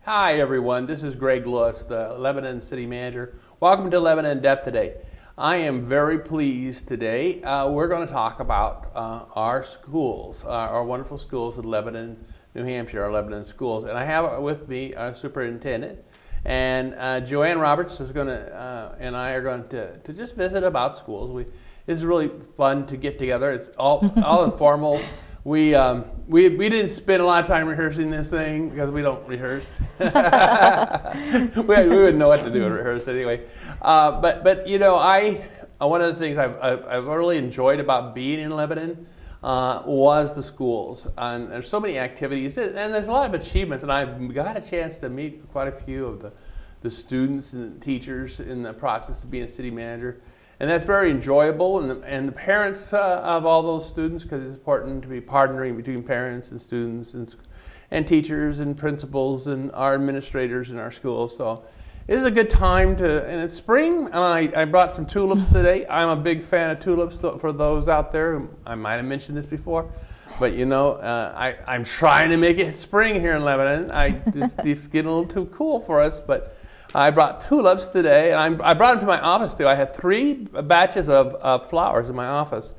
Hi everyone, this is Greg Lewis, the Lebanon City Manager. Welcome to Lebanon in Depth today. I am very pleased today. We're going to talk about our schools, our wonderful schools in Lebanon, New Hampshire, our Lebanon schools. And I have with me our superintendent, and Joanne Roberts is going to, and I are going to just visit about schools. It's really fun to get together. It's all informal. We didn't spend a lot of time rehearsing this thing because we don't rehearse. we wouldn't know what to do in rehearse anyway. But you know, one of the things I've really enjoyed about being in Lebanon was the schools. And there's so many activities, and there's a lot of achievements. And I've got a chance to meet quite a few of the students and the teachers in the process of being a city manager. And that's very enjoyable, and the parents of all those students, because it's important to be partnering between parents and students and teachers and principals and our administrators in our schools. So it is a good time and it's spring, and I brought some tulips today. I'm a big fan of tulips, for those out there. I might have mentioned this before, but you know, I'm trying to make it spring here in Lebanon. It's getting a little too cool for us, but I brought tulips today, and I brought them to my office too. I had 3 batches of flowers in my office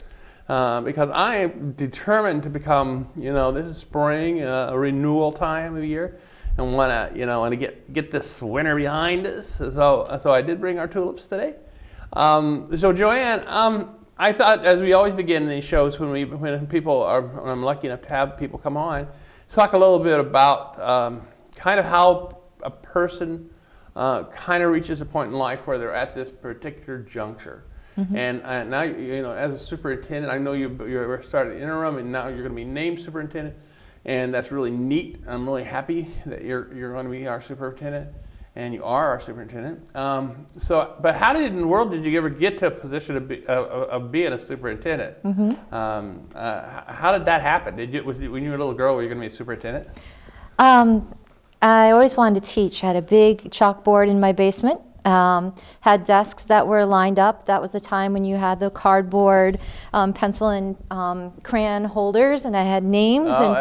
because I am determined to become, you know, this is spring, a renewal time of year, and want to get this winter behind us. So I did bring our tulips today. So Joanne, I thought, as we always begin these shows when I'm lucky enough to have people come on, talk a little bit about kind of how a person kind of reaches a point in life where they're at this particular juncture. Mm-hmm. And now, you know, as a superintendent, I know you're starting interim, and now you're going to be named superintendent, and that's really neat. I'm really happy that you're going to be our superintendent, and you are our superintendent. But how in the world did you ever get to a position of being a superintendent? Mm-hmm. How did that happen? When you were a little girl, were you going to be a superintendent? I always wanted to teach. I had a big chalkboard in my basement, had desks that were lined up. That was the time when you had the cardboard, pencil and crayon holders, and I had names, and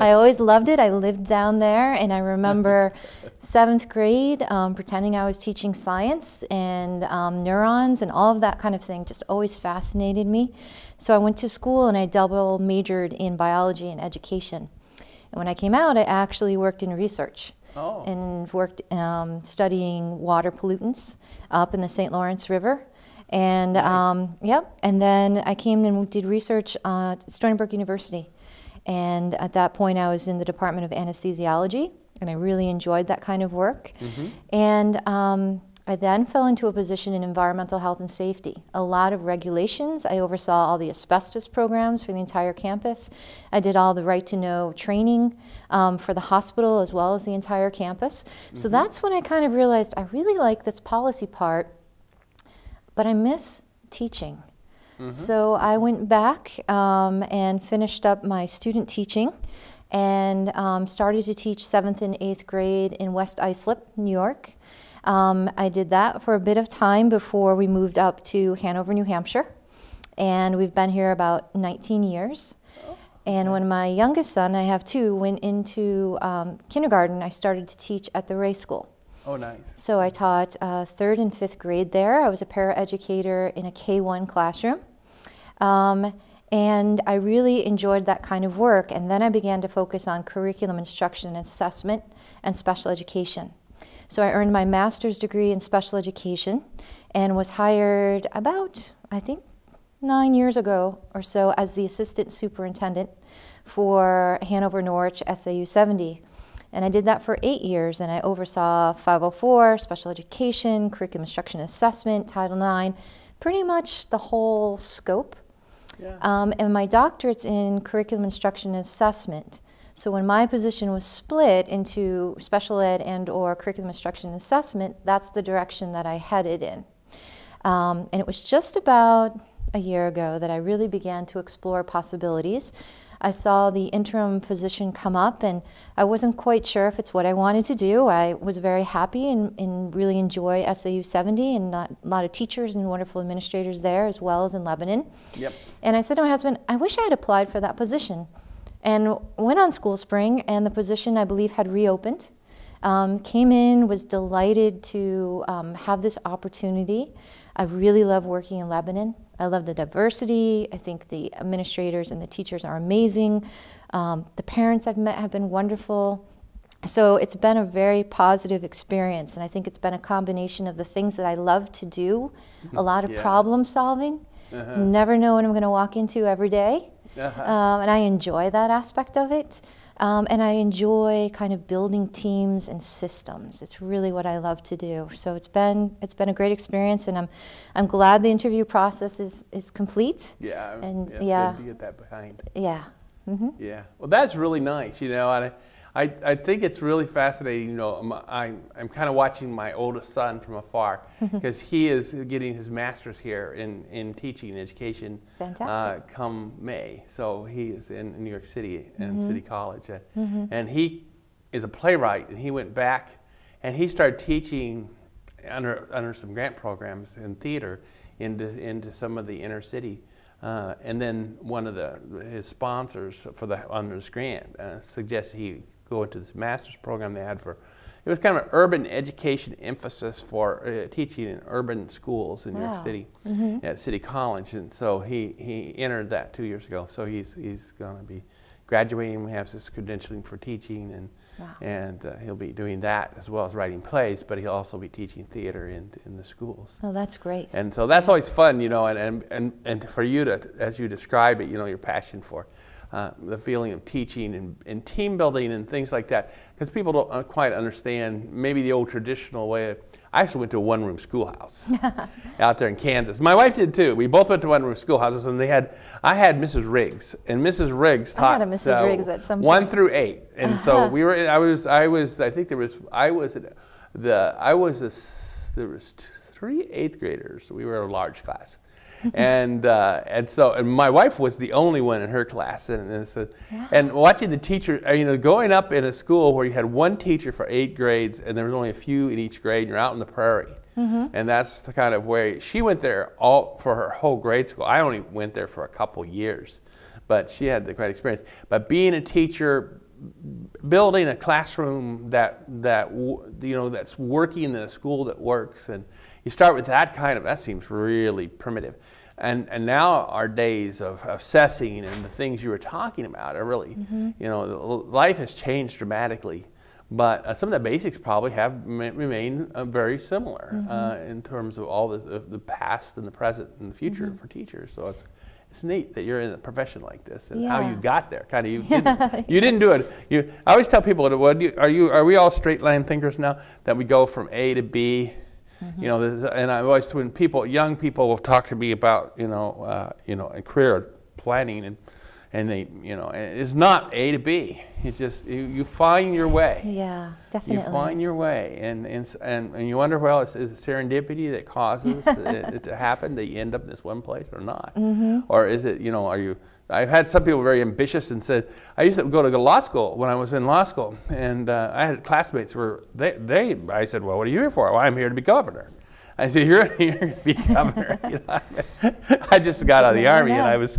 I always loved it. I lived down there, and I remember 7th grade pretending I was teaching science and neurons and all of that kind of thing. Just always fascinated me. So I went to school, and I double majored in biology and education. And when I came out, I actually worked in research and worked studying water pollutants up in the St. Lawrence River. And nice. And then I came and did research at Stony Brook University. And at that point, I was in the Department of Anesthesiology, and I really enjoyed that kind of work. Mm-hmm. And I then fell into a position in environmental health and safety. A lot of regulations. I oversaw all the asbestos programs for the entire campus. I did all the right to know training for the hospital as well as the entire campus. Mm-hmm. So that's when I kind of realized I really like this policy part, but I miss teaching. Mm-hmm. So I went back and finished up my student teaching and started to teach 7th and 8th grade in West Islip, New York. I did that for a bit of time before we moved up to Hanover, New Hampshire, and we've been here about 19 years. Oh, and when my youngest son, I have 2, went into kindergarten, I started to teach at the Ray School. Oh, nice. So I taught 3rd and 5th grade there. I was a paraeducator in a K-1 classroom. And I really enjoyed that kind of work, and then I began to focus on curriculum instruction and assessment and special education. So I earned my master's degree in special education and was hired about, I think, 9 years ago or so as the assistant superintendent for Hanover Norwich SAU88. And I did that for 8 years, and I oversaw 504, special education, curriculum instruction and assessment, Title IX, pretty much the whole scope. Yeah. And my doctorate's in curriculum instruction and assessment. So when my position was split into special ed and or curriculum instruction and assessment, that's the direction that I headed in. And it was just about a year ago that I really began to explore possibilities. I saw the interim position come up, and I wasn't quite sure if it's what I wanted to do. I was very happy and really enjoy SAU70 and a lot of teachers and wonderful administrators there, as well as in Lebanon. Yep. And I said to my husband, I wish I had applied for that position. And went on School Spring, and the position, I believe, had reopened. Came in, was delighted to have this opportunity. I really love working in Lebanon. I love the diversity. I think the administrators and the teachers are amazing. The parents I've met have been wonderful. So it's been a very positive experience, and I think it's been a combination of the things that I love to do, a lot of problem solving. Never know what I'm going to walk into every day, and I enjoy that aspect of it. And I enjoy kind of building teams and systems. It's really what I love to do. So it's been a great experience, and I'm glad the interview process is complete. Yeah, and it's good to get that behind. Yeah. Yeah. Well, that's really nice. You know, and I think it's really fascinating. You know, I'm kind of watching my oldest son from afar because he is getting his master's here in teaching and education. Fantastic. Come May. So he is in New York City and City College, and he is a playwright. And he went back and he started teaching under some grant programs in theater into some of the inner city. And then one of his sponsors under this grant suggested he go into this master's program they had it was kind of an urban education emphasis for teaching in urban schools in New York City at City College. And so he entered that 2 years ago. So he's going to be graduating. We have his credentialing for teaching, and he'll be doing that as well as writing plays, but he'll also be teaching theater in the schools. Oh, that's great. And so that's always fun, you know, and for you to, as you describe it, you know, your passion for the feeling of teaching and team building and things like that, because people don't quite understand maybe the old traditional way. I actually went to a one-room schoolhouse out there in Kansas. My wife did too. We both went to one-room schoolhouses, and I had Mrs. Riggs, and Mrs. Riggs taught. I had a Mrs. Riggs at some point. 1 through 8, and so we were. I think there was 3 8th graders. We were a large class. And my wife was the only one in her class, and watching the teacher, you know, going up in a school where you had one teacher for 8 grades, and there was only a few in each grade, and you're out in the prairie, and that's the kind of way she went there for her whole grade school. I only went there for a couple years, but she had the great experience. But being a teacher, building a classroom that you know that's working in a school that works, and you start with that seems really primitive. And now our days of assessing and the things you were talking about are really, you know, life has changed dramatically. But some of the basics probably have remained very similar in terms of all the past and the present and the future for teachers. So it's neat that you're in a profession like this and how you got there. Kind of you didn't do it. I always tell people, are we all straight line thinkers now, that we go from A to B? You know, and I always, when young people will talk to me about a career planning, and they, you know, it's not A to B. It's just you find your way. Yeah, definitely. You find your way, and you wonder, well, is it serendipity that causes it to happen, that you end up in this one place or not, or is it, you know, are you? I've had some people very ambitious and said, I used to go to law school when I was in law school, and I had classmates where I said, well, what are you here for? Well, I'm here to be governor. I said, you're going to be governor. You know, I just got out of the Army, and I was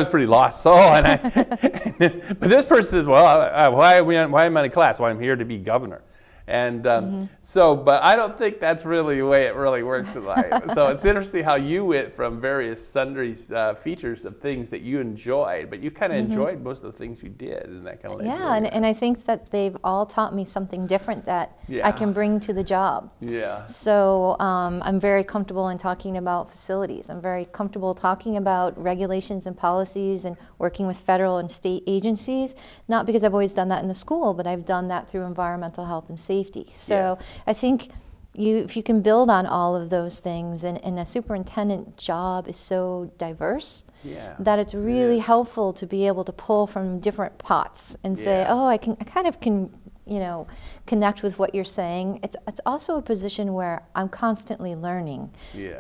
pretty lost soul. But this person says, well, why am I in class? Well, I'm here to be governor. And but I don't think that's really the way it really works in life. So it's interesting how you went from various sundry features of things that you enjoyed, but you kind of enjoyed most of the things you did, and that kind of. Yeah, and I think that they've all taught me something different that I can bring to the job. Yeah. So I'm very comfortable in talking about facilities. I'm very comfortable talking about regulations and policies and working with federal and state agencies, not because I've always done that in the school, but I've done that through environmental health and safety. So I think if you can build on all of those things, and a superintendent job is so diverse that it's really helpful to be able to pull from different pots and say, oh, I kind of can, you know, connect with what you're saying. It's also a position where I'm constantly learning.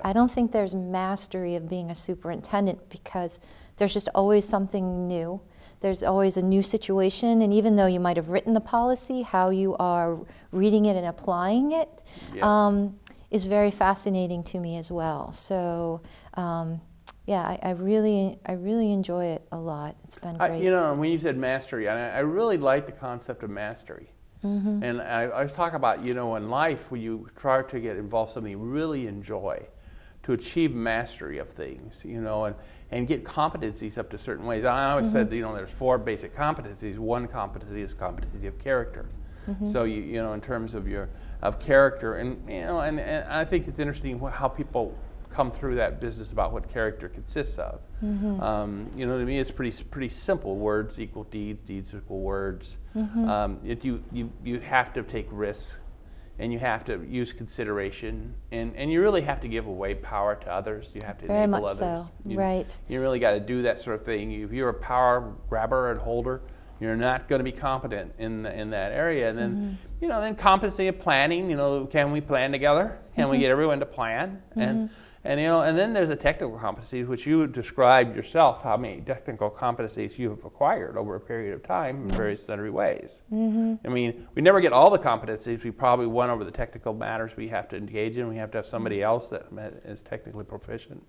I don't think there's mastery of being a superintendent, because there's just always something new. There's always a new situation, and even though you might have written the policy, how you are reading it and applying it is very fascinating to me as well. So I really enjoy it a lot. It's been great. You know, when you said mastery, I really like the concept of mastery. And I was talking about, you know, in life, when you try to get involved in something you really enjoy, to achieve mastery of things, you know, and get competencies up to certain ways. I always said, you know, there's 4 basic competencies. One competency is competency of character. So you know, in terms of character, and you know, and I think it's interesting how people come through that business about what character consists of. You know, to me, it's pretty simple. Words equal deeds, deeds equal words. You have to take risks, and you have to use consideration, and you really have to give away power to others. You have to enable others. Very much so, right. You really got to do that sort of thing. If you're a power grabber and holder, you're not going to be competent in that area. And then, you know, then competency of planning. You know, can we plan together? Can we get everyone to plan? And you know, and then there's a technical competency, which you described yourself, how many technical competencies you have acquired over a period of time in various sundry ways. I mean, we never get all the competencies. We probably won over the technical matters we have to engage in. We have to have somebody else that is technically proficient.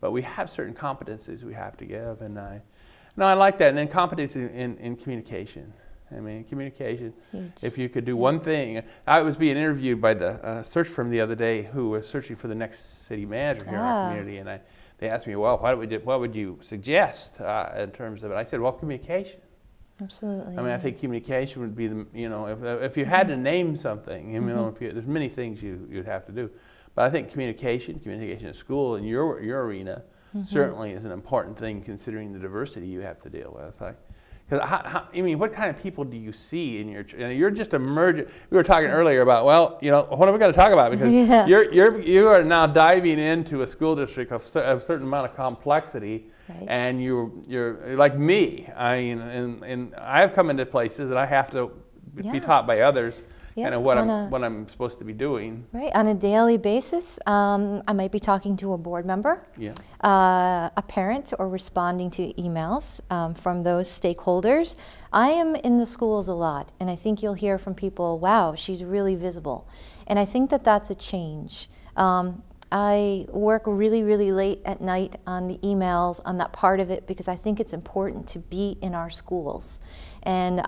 But we have certain competencies we have to give, and I like that. And then competency in communication. I mean, communication, if you could do one thing. I was being interviewed by the search firm the other day who was searching for the next city manager here in our community, and they asked me, well, what would you suggest in terms of it? I said, well, communication. Absolutely. I mean, I think communication would be the, you know, if you had to name something, you know, there's many things you'd have to do. But I think communication at school in your arena certainly is an important thing, considering the diversity you have to deal with. Because I mean, what kind of people do you see in you're just emerging. We were talking earlier about, well, you know, what are we going to talk about? Because you are now diving into a school district of a certain amount of complexity, and you're like me. I mean, and I've come into places that I have to be taught by others. Kind of what I'm supposed to be doing. Right, on a daily basis, I might be talking to a board member, a parent, or responding to emails from those stakeholders. I am in the schools a lot, and I think you'll hear from people, wow, she's really visible. And I think that that's a change. I work really, really late at night on the emails, on that part of it, because I think it's important to be in our schools. And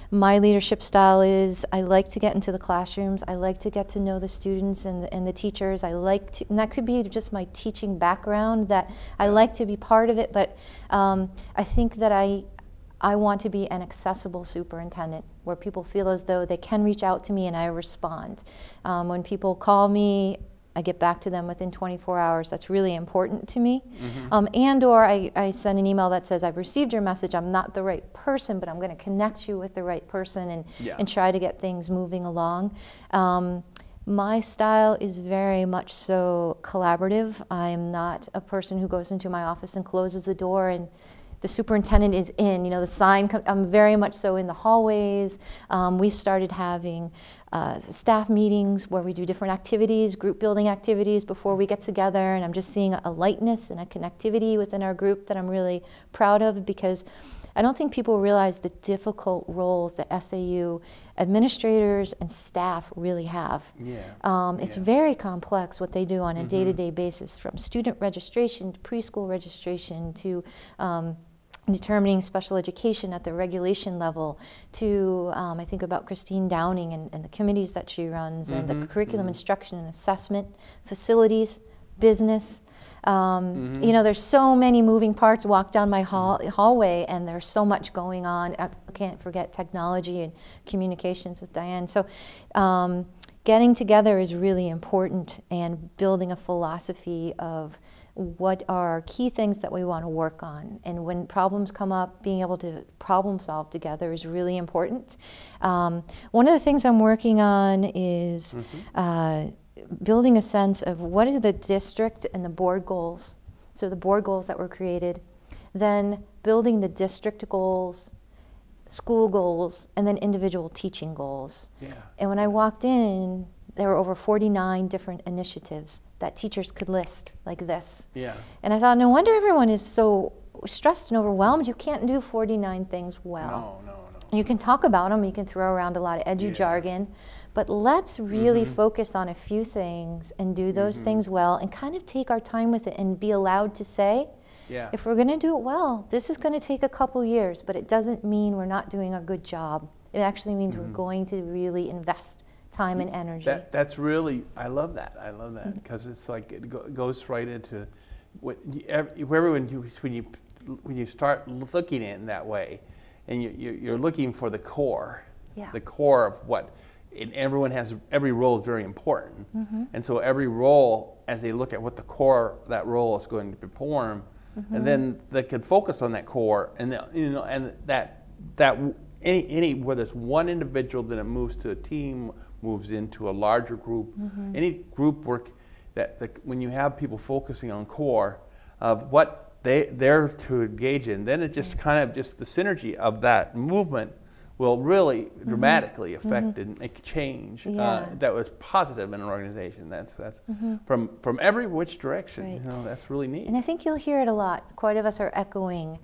my leadership style is I like to get into the classrooms. I like to get to know the students and the teachers. I like to, and that could be just my teaching background, that I like to be part of it, but I think that I want to be an accessible superintendent where people feel as though they can reach out to me and I respond. When people call me, I get back to them within 24 hours. That's really important to me. And/or I send an email that says, I've received your message. I'm not the right person, but I'm going to connect you with the right person and try to get things moving along. My style is very much so collaborative. I am not a person who goes into my office and closes the door and the superintendent is in, you know, the sign comes. I'm very much so in the hallways. We started having staff meetings where we do different activities, group building activities before we get together, and I'm just seeing a lightness and a connectivity within our group that I'm really proud of, because I don't think people realize the difficult roles that SAU administrators and staff really have. It's very complex what they do on a day-to-day basis, from student registration to preschool registration to determining special education at the regulation level, to I think about Christine Downing and the committees that she runs, and the curriculum instruction and assessment, facilities, business. You know, there's so many moving parts. Walk down my hallway and there's so much going on. I can't forget technology and communications with Diane. So getting together is really important, and building a philosophy of what are key things that we want to work on. And when problems come up, being able to problem solve together is really important. One of the things I'm working on is building a sense of what is the district and the board goals. So the board goals that were created, then building the district goals, school goals, and then individual teaching goals. And when I walked in, there were over 49 different initiatives that teachers could list like this. And I thought, no wonder everyone is so stressed and overwhelmed. You can't do 49 things well. No. You can talk about them, you can throw around a lot of edgy jargon, but let's really focus on a few things and do those things well, and kind of take our time with it and be allowed to say, if we're going to do it well, this is going to take a couple years, but it doesn't mean we're not doing a good job It actually means we're going to really invest time and energy. That's really, I love that. I love that because it's like it goes right into what when you start looking at it in that way, and you're looking for the core, the core of what. And every role is very important, and so every role, as they look at what the core of that role is going to perform, and then they could focus on that core, and any whether it's one individual, then it moves to a team, moves into a larger group. Any group work that when you have people focusing on core of what they're to engage in, then it just kind of just the synergy of that movement will really dramatically affect and make change that was positive in an organization. That's from every which direction. Right. You know, that's really neat. And I think you'll hear it a lot. Quite of us are echoing.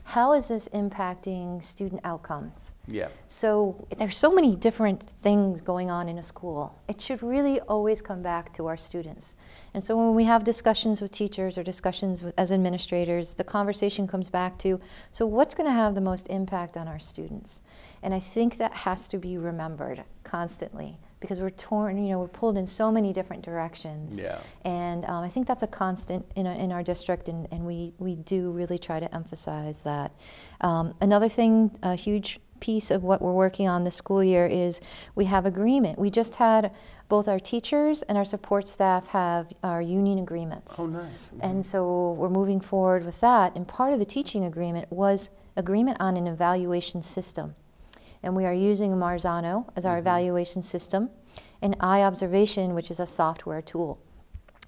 How is this impacting student outcomes? Yeah. So there's so many different things going on in a school. It should really always come back to our students. And so when we have discussions with teachers or discussions as administrators, the conversation comes back to, so what's going to have the most impact on our students? And I think that has to be remembered constantly, because we're torn, we're pulled in so many different directions. Yeah. And I think that's a constant in our district, and we do really try to emphasize that. Another thing, a huge piece of what we're working on this school year is we have agreement. We just had both our teachers and our support staff have our union agreements. Oh, nice. And so we're moving forward with that. And part of the teaching agreement was agreement on an evaluation system. And we are using Marzano as our evaluation system, and iObservation, which is a software tool.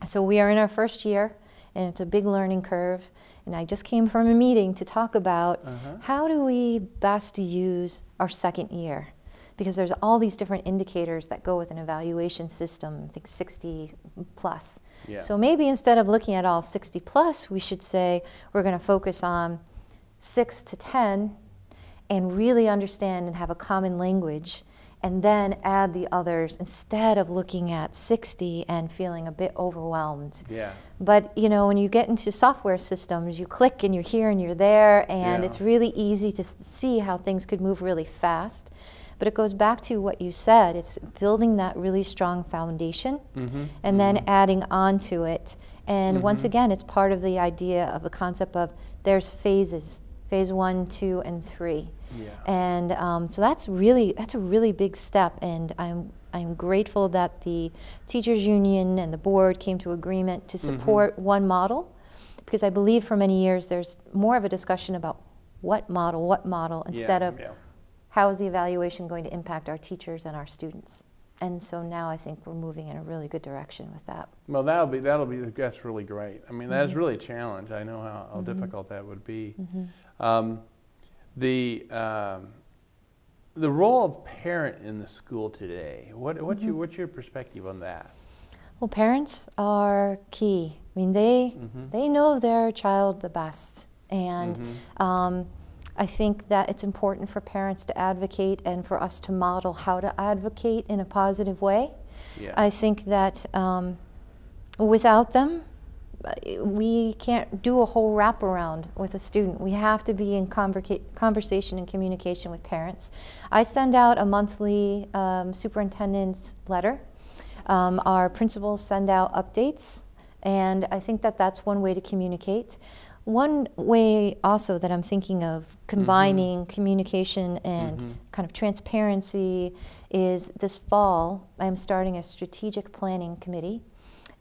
So we are in our first year, and it's a big learning curve. And I just came from a meeting to talk about how do we best use our second year, because there's all these different indicators that go with an evaluation system, I think 60 plus. Yeah. So maybe instead of looking at all 60 plus, we should say we're going to focus on 6 to 10 and really understand and have a common language, and then add the others instead of looking at 60 and feeling a bit overwhelmed. Yeah. But when you get into software systems, you click and you're here and you're there, and it's really easy to see how things could move really fast. But it goes back to what you said. It's building that really strong foundation and then adding on to it. And once again, it's part of the idea of the concept of there's phases. Phase 1, 2, and 3. Yeah. And so that's a really big step, and I'm grateful that the teachers union and the board came to agreement to support one model, because I believe for many years there's more of a discussion about what model instead of how is the evaluation going to impact our teachers and our students. And so now I think we're moving in a really good direction with that. Well, that's really great. I mean, that is really a challenge. I know how difficult that would be. The role of parent in the school today, what's your perspective on that? Well, parents are key. I mean, they know their child the best, and I think that it's important for parents to advocate and for us to model how to advocate in a positive way. Yeah. I think that without them, we can't do a whole wraparound with a student. We have to be in conversation and communication with parents. I send out a monthly superintendent's letter. Our principals send out updates, and I think that that's one way to communicate. One way also that I'm thinking of combining communication and kind of transparency is this fall I'm starting a strategic planning committee,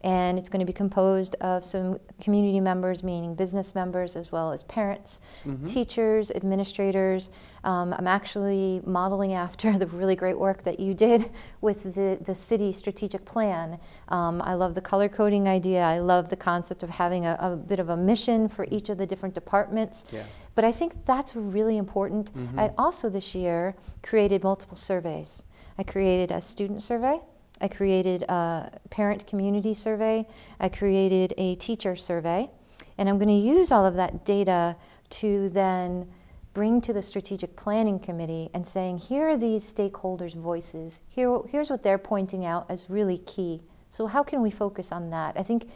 and it's going to be composed of some community members, meaning business members as well as parents, teachers, administrators. I'm actually modeling after the really great work that you did with the city strategic plan. I love the color coding idea. I love the concept of having a bit of a mission for each of the different departments. Yeah. But I think that's really important. I also this year created multiple surveys. I created a student survey. I created a parent community survey. I created a teacher survey. And I'm going to use all of that data to then bring to the strategic planning committee and saying, here are these stakeholders' voices. Here's what they're pointing out as really key. So how can we focus on that? I think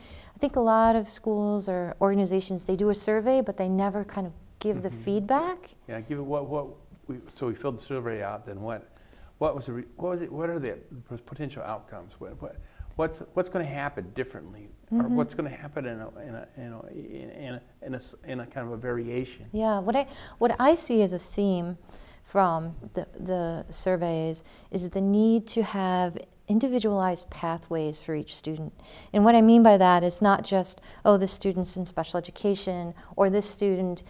a lot of schools or organizations, they do a survey, but they never kind of give the feedback. Yeah, give it what we filled the survey out. Then what was it? What are the potential outcomes? What's going to happen differently, or what's going to happen in a kind of a variation? Yeah, what I see as a theme from the surveys is the need to have individualized pathways for each student. And what I mean by that is not just, oh, this student's in special education, or this student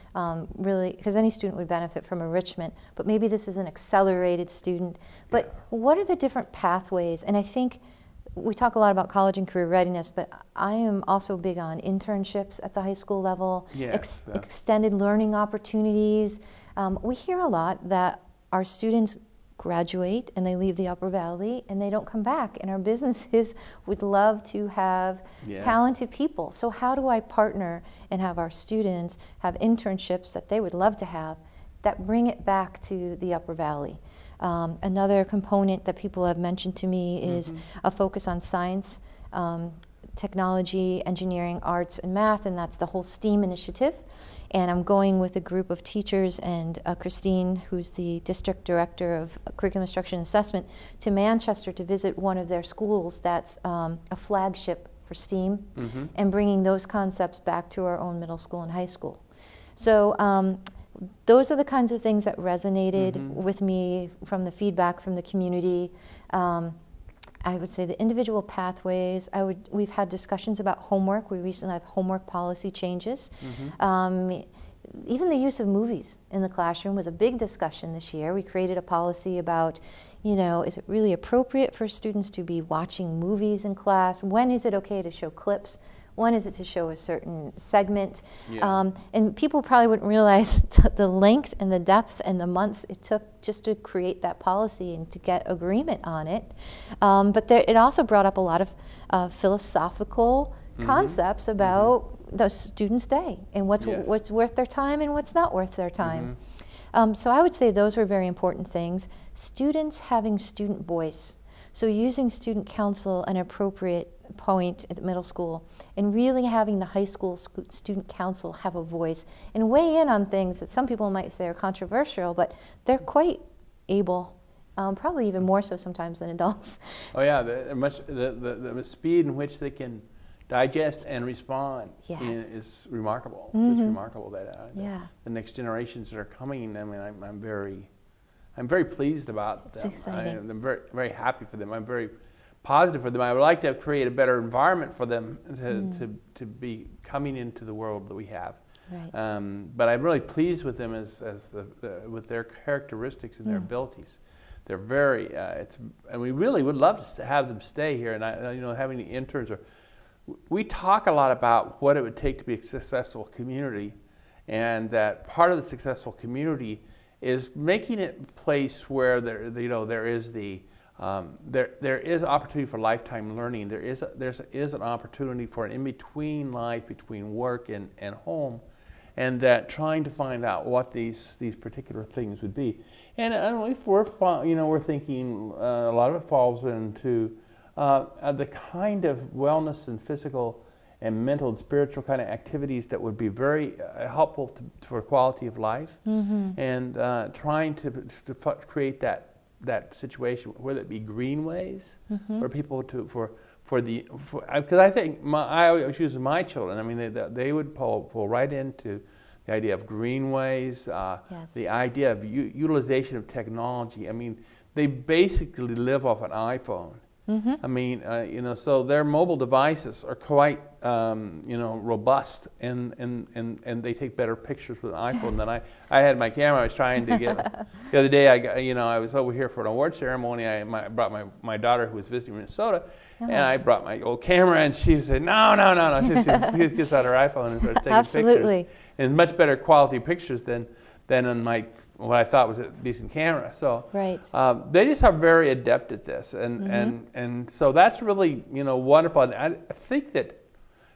really, because any student would benefit from enrichment, but maybe this is an accelerated student. But what are the different pathways? And I think we talk a lot about college and career readiness, but I am also big on internships at the high school level, extended learning opportunities. We hear a lot that our students graduate and they leave the Upper Valley and they don't come back, and our businesses would love to have talented people. So how do I partner and have our students have internships that they would love to have that bring it back to the Upper Valley? Another component that people have mentioned to me is a focus on science, technology, engineering, arts, and math, and that's the whole STEAM initiative. And I'm going with a group of teachers and Christine, who's the district director of curriculum instruction and assessment, to Manchester to visit one of their schools that's a flagship for STEAM, and bringing those concepts back to our own middle school and high school. So those are the kinds of things that resonated with me from the feedback from the community. I would say the individual pathways. We've had discussions about homework. We recently have homework policy changes. Even the use of movies in the classroom was a big discussion this year. We created a policy about, you know, is it really appropriate for students to be watching movies in class? When is it okay to show clips? When is it to show a certain segment? And people probably wouldn't realize the length and the depth and the months it took just to create that policy and to get agreement on it. But it also brought up a lot of philosophical concepts about the student's day and what's worth their time and what's not worth their time. So I would say those were very important things. Students having student voice. So using student council an appropriate point at middle school, and really having the high school student council have a voice and weigh in on things that some people might say are controversial, but they're quite able, probably even more so sometimes than adults. Oh yeah, the speed in which they can digest and respond is remarkable. It's just remarkable that the next generations that are coming. I mean, I'm very pleased about them. I'm very, very happy for them. I'm very positive for them. I would like to create a better environment for them to be coming into the world that we have. But I'm really pleased with them with their characteristics and their abilities. They're very, and we really would love to have them stay here. And you know, having the interns, we talk a lot about what it would take to be a successful community, and that part of the successful community is making it a place where there is opportunity for lifetime learning. There is an opportunity for an in-between life between work and home, and that trying to find out what these particular things would be. And if we're thinking a lot of it falls into the kind of wellness and physical and mental and spiritual kind of activities that would be very helpful for quality of life, and trying to create that situation, whether it be greenways for people because I think I always use my children. I mean, they would pull right into the idea of greenways, the idea of utilization of technology. I mean, they basically live off an iPhone. I mean, so their mobile devices are quite, robust, and they take better pictures with an iPhone than I had my camera. I was trying to get the other day. I was over here for an award ceremony. I brought my daughter who was visiting Minnesota, and I brought my old camera, and she said, no. She gets out her iPhone and starts taking pictures, and much better quality pictures than on what I thought was a decent camera. So they just are very adept at this, and so that's really wonderful. And I think that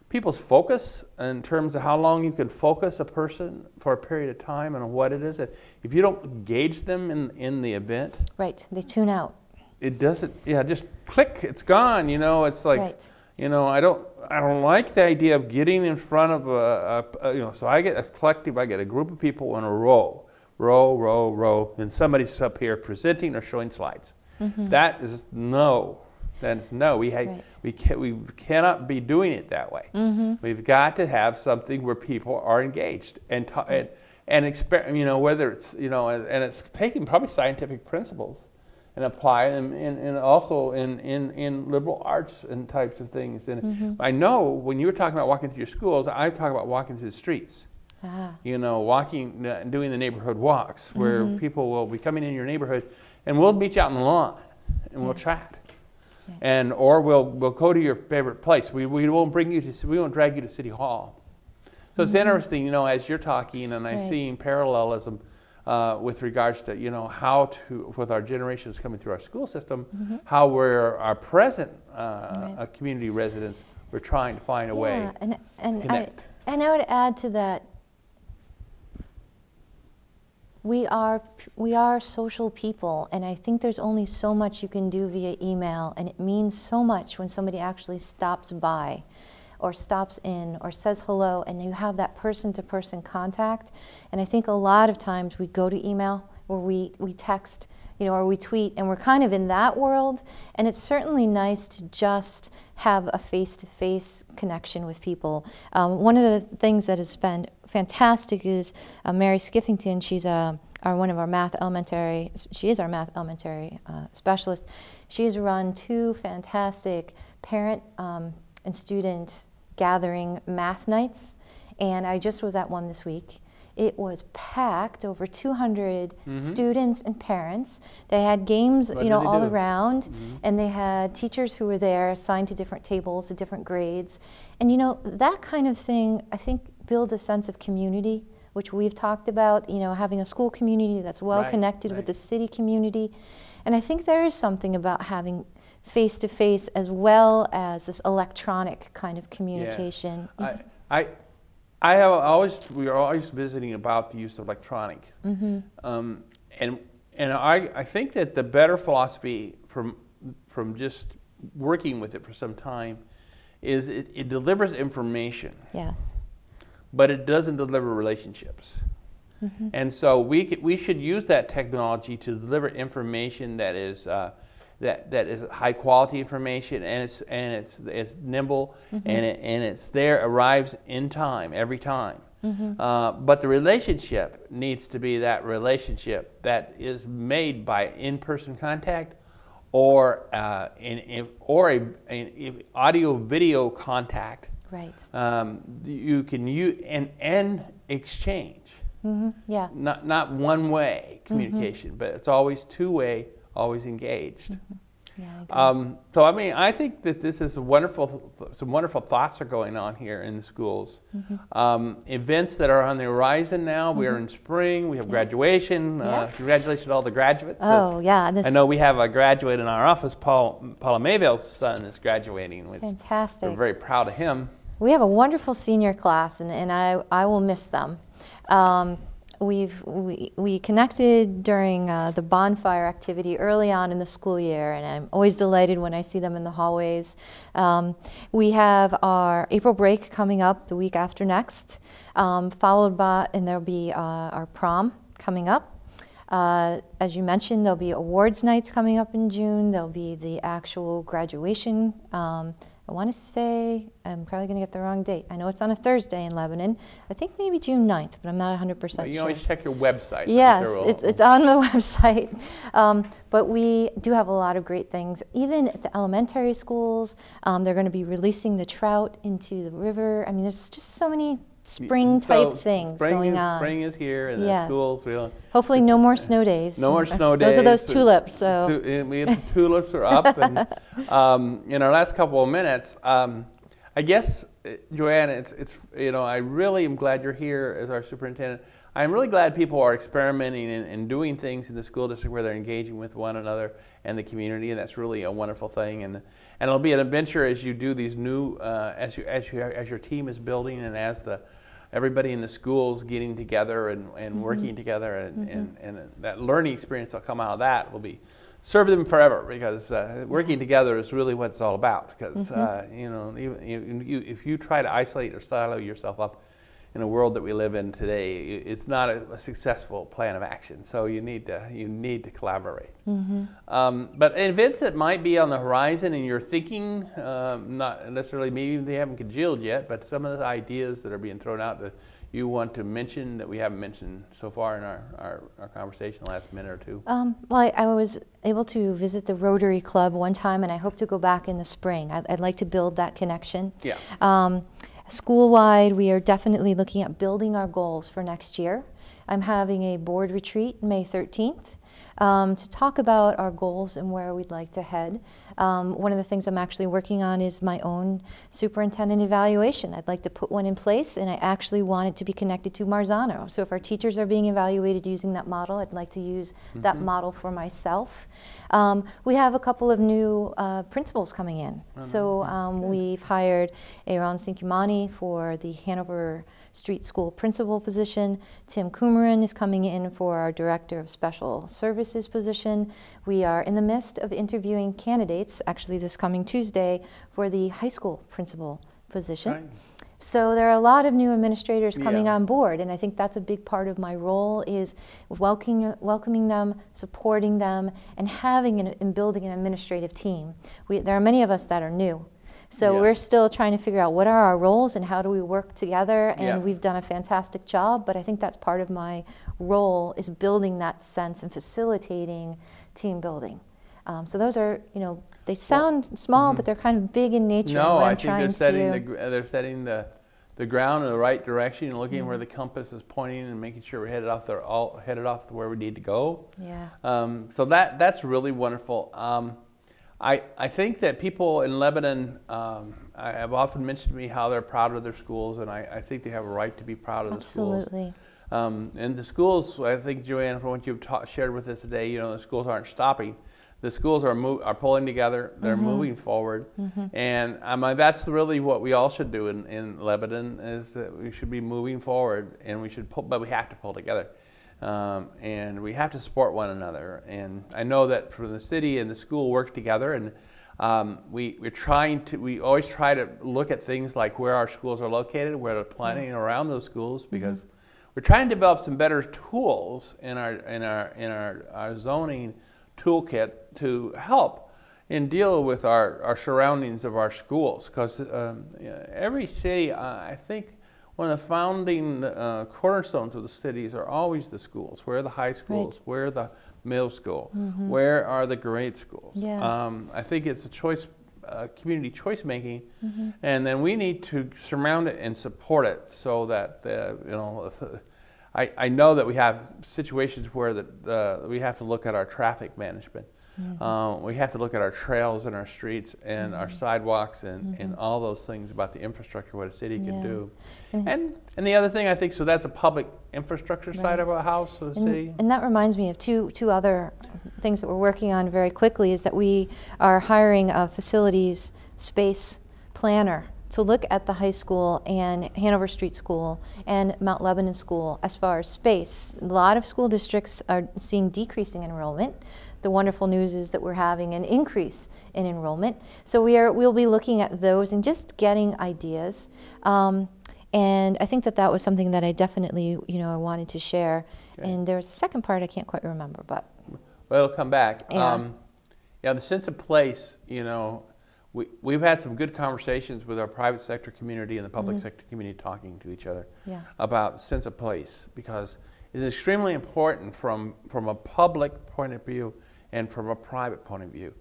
people's focus in terms of how long you can focus a person for a period of time and what it is, if you don't engage them in the event, they tune out. It doesn't. Just click. It's gone. It's like I don't like the idea of getting in front of so I get a collective. I get a group of people in a row row, and somebody's up here presenting or showing slides. That is no. That is no. We cannot be doing it that way. We've got to have something where people are engaged and whether it's and it's taking probably scientific principles and apply them and also in liberal arts and types of things. And I know when you were talking about walking through your schools, I'm talking about walking through the streets. Walking, doing the neighborhood walks where people will be coming in your neighborhood, and we'll meet you out on the lawn and we'll chat, or we'll go to your favorite place. We won't bring you to, we won't drag you to City Hall. So it's interesting, as you're talking, and I'm seeing parallelism with regards to how to, with our generations coming through our school system, how we're our present community residents, we're trying to find a way to connect. And I would add to that, we are social people, and I think there's only so much you can do via email, and it means so much when somebody actually stops by or stops in or says hello, and you have that person-to-person contact. And I think a lot of times we go to email or we text, or we tweet, and we're kind of in that world, and it's certainly nice to just have a face-to-face connection with people. One of the things that has been fantastic is Mary Skiffington. She's one of our math elementary, she is our math elementary specialist. She has run 2 fantastic parent and student gathering math nights, and I just was at one this week. It was packed, over 200 students and parents. They had games, all around, and they had teachers who were there assigned to different tables, to different grades. And that kind of thing, I think, builds a sense of community, which we've talked about, having a school community that's well connected with the city community. And I think there is something about having face-to-face as well as this electronic kind of communication. Yes. We are always visiting about the use of electronic, and I think that the better philosophy from just working with it for some time is it delivers information, but it doesn't deliver relationships, and so we should use that technology to deliver information that is that is high quality information, and it's nimble, and it's there, arrives in time every time. But the relationship needs to be that relationship that is made by in-person contact, or an audio video contact. You can use and exchange. Not one way communication, but it's always two-way. Always engaged. So I think that this is some wonderful thoughts are going on here in the schools. Events that are on the horizon now. We are in spring. We have graduation. Congratulations to all the graduates. I know we have a graduate in our office. Paula Mayville's son is graduating. Fantastic. We're very proud of him. We have a wonderful senior class, and I will miss them. We connected during the bonfire activity early on in the school year, and I'm always delighted when I see them in the hallways. We have our April break coming up the week after next, followed by, and there'll be our prom coming up. As you mentioned, there'll be awards nights coming up in June. There'll be the actual graduation. I want to say, I'm probably going to get the wrong date. I know it's on a Thursday in Lebanon. I think maybe June 9th, but I'm not 100% sure. You always check your website. Yes, it's on the website. But we do have a lot of great things. Even at the elementary schools, they're going to be releasing the trout into the river. I mean, there's just so many spring-type things going on. Spring is here, and the schools. Hopefully no more snow days. No more snow days. Those are those tulips. So the tulips are up. And in our last couple of minutes, I guess, Joanne, I really am glad you're here as our superintendent. I'm really glad people are experimenting and doing things in the school district where they're engaging with one another and the community, and that's really a wonderful thing. And it'll be an adventure as you do these new, as your team is building, and as everybody in the schools getting together and working together, and that learning experience that'll come out of that will serve them forever, because working together is really what it's all about. Because if you try to isolate or silo yourself up in a world that we live in today, it's not a successful plan of action. So you need to collaborate. But events that might be on the horizon in your thinking, not necessarily maybe they haven't congealed yet, but some of the ideas that are being thrown out that you want to mention that we haven't mentioned so far in our conversation the last minute or two? Well, I was able to visit the Rotary Club one time, and I hope to go back in the spring. I'd like to build that connection. Yeah. School-wide, we are definitely looking at building our goals for next year. I'm having a board retreat May 13th to talk about our goals and where we'd like to head. One of the things I'm actually working on is my own superintendent evaluation. I'd like to put one in place, and I actually want it to be connected to Marzano. So if our teachers are being evaluated using that model, I'd like to use that model for myself. We have a couple of new principals coming in. We've hired Aaron Sinkimani for the Hanover Street School principal position. Tim Kumarin is coming in for our Director of Special Services position. We are in the midst of interviewing candidates, actually this coming Tuesday, for the high school principal position. Right. So there are a lot of new administrators coming on board, and I think that's a big part of my role is welcoming them, supporting them, and having and building an administrative team. There are many of us that are new. So we're still trying to figure out what are our roles and how do we work together, and we've done a fantastic job, but I think that's part of my role is building that sense and facilitating team building. So those are, they sound small, but they're kind of big in nature. No, I think they're setting the ground in the right direction and looking where the compass is pointing and making sure we're headed off where we need to go. Yeah. So that's really wonderful. I think that people in Lebanon have often mentioned to me how they're proud of their schools, and I think they have a right to be proud of the schools. Absolutely. And the schools, I think, Joanne, from what you've shared with us today, the schools aren't stopping. The schools are pulling together. They're moving forward, and that's really what we all should do in Lebanon. Is that we should be moving forward, and but we have to pull together. And we have to support one another. And I know that for the city and the school work together, and we always try to look at things like where our schools are located, where they're planning around those schools, because we're trying to develop some better tools in our zoning toolkit to help and deal with our surroundings of our schools. Because every city, I think, one of the founding cornerstones of the cities are always the schools. Where are the high schools? Right. Where are the middle school? Where are the grade schools? Yeah. I think it's a choice, community choice making, and then we need to surround it and support it so that I know that we have situations where we have to look at our traffic management. We have to look at our trails and our streets and our sidewalks and all those things about the infrastructure, what a city can do. And the other thing I think, so that's a public infrastructure side of a house of the city. And that reminds me of two other things that we're working on very quickly is that we are hiring a facilities space planner to look at the high school and Hanover Street School and Mount Lebanon School as far as space. A lot of school districts are seeing decreasing enrollment. The wonderful news is that we're having an increase in enrollment. So we'll be looking at those and just getting ideas. And I think that was something that I definitely, I wanted to share. Okay. And there was a second part I can't quite remember, but. Well, it'll come back. Yeah. The sense of place, we've had some good conversations with our private sector community and the public sector community talking to each other about sense of place, because it's extremely important from a public point of view and from a private point of view.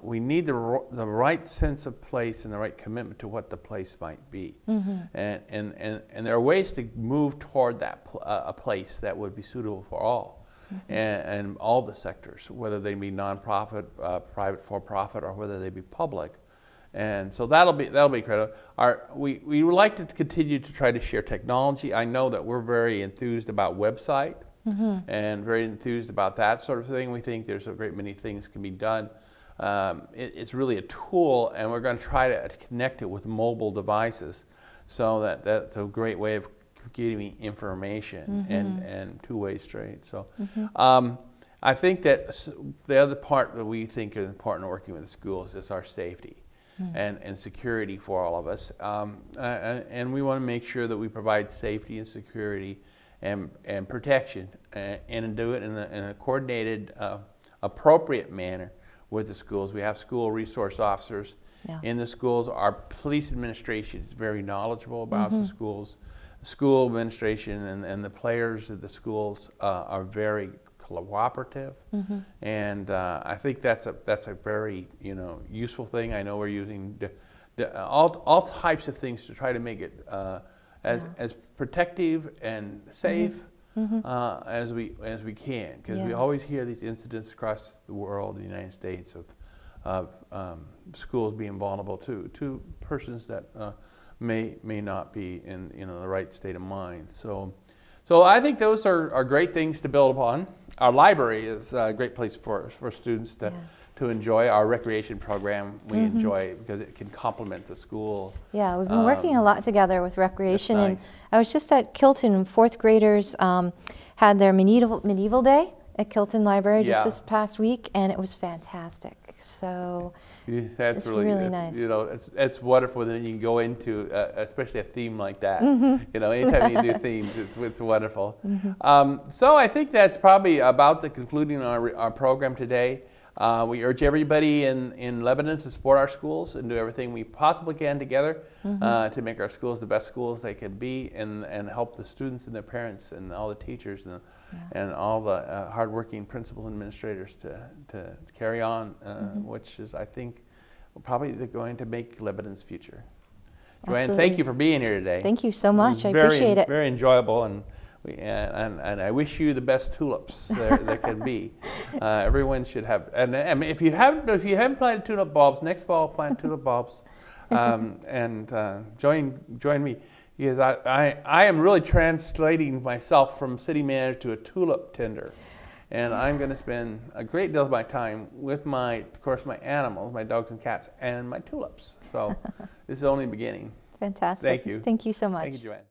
We need the right sense of place and the right commitment to what the place might be. And there are ways to move toward that a place that would be suitable for all. And all the sectors, whether they be nonprofit, private for-profit, or whether they be public. And so that'll be critical. We would like to continue to try to share technology. I know that we're very enthused about website and very enthused about that sort of thing. We think there's a great many things can be done. It's really a tool, and we're going to try to connect it with mobile devices, so that's a great way of getting information and two-way straight. So I think that the other part that we think is important in working with the schools is our safety. and security for all of us. And we want to make sure that we provide safety and security and protection, and do it in a coordinated, appropriate manner with the schools. We have school resource officers in the schools. Our police administration is very knowledgeable about the schools. School administration and the players of the schools are very cooperative, and I think that's a very useful thing. I know we're using all types of things to try to make it as protective and safe as we can, because we always hear these incidents across the world, the United States, of schools being vulnerable to persons that may not be in the right state of mind. So I think those are great things to build upon. Our library is a great place for students to enjoy. Our recreation program we enjoy because it can complement the school. Yeah, we've been working a lot together with recreation. Nice. And I was just at Kilton, 4th graders had their medieval day at Kilton Library just this past week, and it was fantastic. So that's it's really nice. It's wonderful that you can go into, especially a theme like that. Anytime you do themes, it's wonderful. So I think that's probably about the concluding our program today. We urge everybody in Lebanon to support our schools and do everything we possibly can together to make our schools the best schools they can be, and help the students and their parents and all the teachers and all the hardworking principals and administrators to carry on, which is, I think, probably going to make Lebanon's future. Joanne, thank you for being here today. Thank you so much. I appreciate it. Very enjoyable, and I wish you the best tulips there can be. Everyone should have. And if you haven't planted tulip bulbs, next fall plant tulip bulbs, and join me, because I am really translating myself from city manager to a tulip tender, and I'm going to spend a great deal of my time with my animals, my dogs and cats, and my tulips. So this is only the beginning. Fantastic. Thank you. Thank you so much. Thank you, Joanne.